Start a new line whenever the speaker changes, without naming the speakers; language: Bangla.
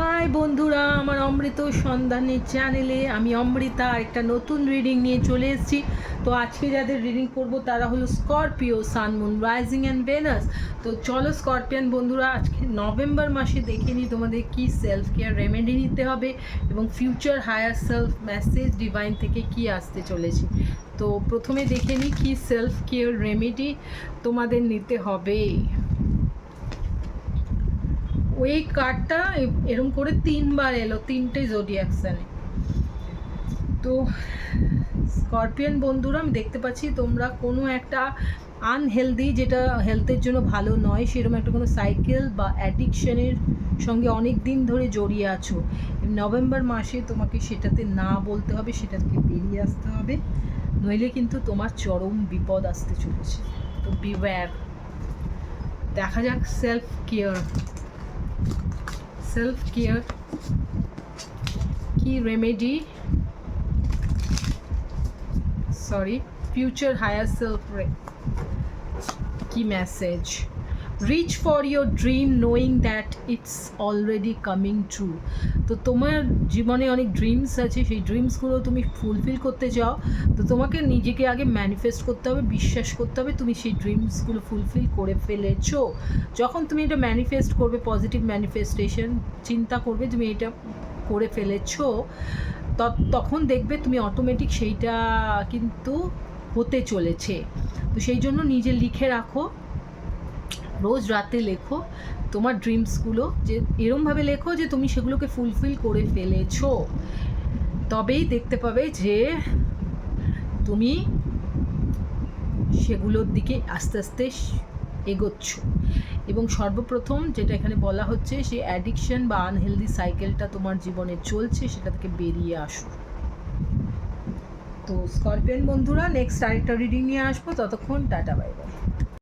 হাই বন্ধুরা, আমার অমৃত সন্ধানের চ্যানেলে আমি অমৃতা একটা নতুন রিডিং নিয়ে চলে এসেছি। তো আজকে যাদের রিডিং করব তারা হলো Scorpio, sun, moon, rising and Venus. তো চলো স্করপিয়ান বন্ধুরা, আজকে নভেম্বর মাসে দেখে নিই তোমাদের কী সেলফ কেয়ার রেমেডি নিতে হবে এবং future higher self message divine থেকে কি আসতে চলেছে। তো প্রথমে দেখে নিই কী সেলফ কেয়ার রেমেডি তোমাদের নিতে হবে। ওই কার্ডটা এরম করে তিনবার এলো, তিনটে জোডিয়াক সাইনে। তো স্করপিয়ান বন্ধুরা, আমি দেখতে পাচ্ছি তোমরা কোনো একটা আনহেলদি, যেটা হেলথের জন্য ভালো নয়, সেরকম একটা কোনো সাইকেল বা অ্যাডিকশনের সঙ্গে অনেক দিন ধরে জড়িয়ে আছো। নভেম্বর মাসে তোমাকে সেটাতে না বলতে হবে, সেটা থেকে বেরিয়ে আসতে হবে, নইলে কিন্তু তোমার চরম বিপদ আসতে চলেছে। তো বিওয়্যার। দেখা যাক সেলফ কেয়ার কি রেমেডি, ফিউচার হায়ার সেলফ কি message. Reach for your dream knowing that it's already coming true. তো তোমার জীবনে অনেক ড্রিমস আছে, সেই ড্রিমসগুলো তুমি ফুলফিল করতে চাও। তো তোমাকে নিজেকে আগে ম্যানিফেস্ট করতে হবে, বিশ্বাস করতে হবে তুমি সেই ড্রিমসগুলো ফুলফিল করে ফেলেছো। যখন তুমি এটা ম্যানিফেস্ট করবে, পজিটিভ ম্যানিফেস্টেশন চিন্তা করবে তুমি এটা করে ফেলেছো, তখন দেখবে তুমি অটোমেটিক সেইটা কিন্তু হতে চলেছে। তো সেই জন্য নিজে লিখে রাখো, রোজ রাতে লেখো তোমার ড্রিমসগুলো, যে এরমভাবে লেখো যে তুমি সেগুলোকে ফুলফিল করে ফেলেছো। তবেই দেখতে পাবে যে তুমি সেগুলোর দিকে আস্তে আস্তে এগোচ্ছ। এবং সর্বপ্রথম যেটা এখানে বলা হচ্ছে, সেই অ্যাডিকশন বা আনহেলদি সাইকেলটা তোমার জীবনে চলছে, সেটা থেকে বেরিয়ে আসো। তো স্করপিয়ান বন্ধুরা, নেক্সট আরেকটা রিডিং নিয়ে আসবো, ততক্ষণ টাটা বাই বাই।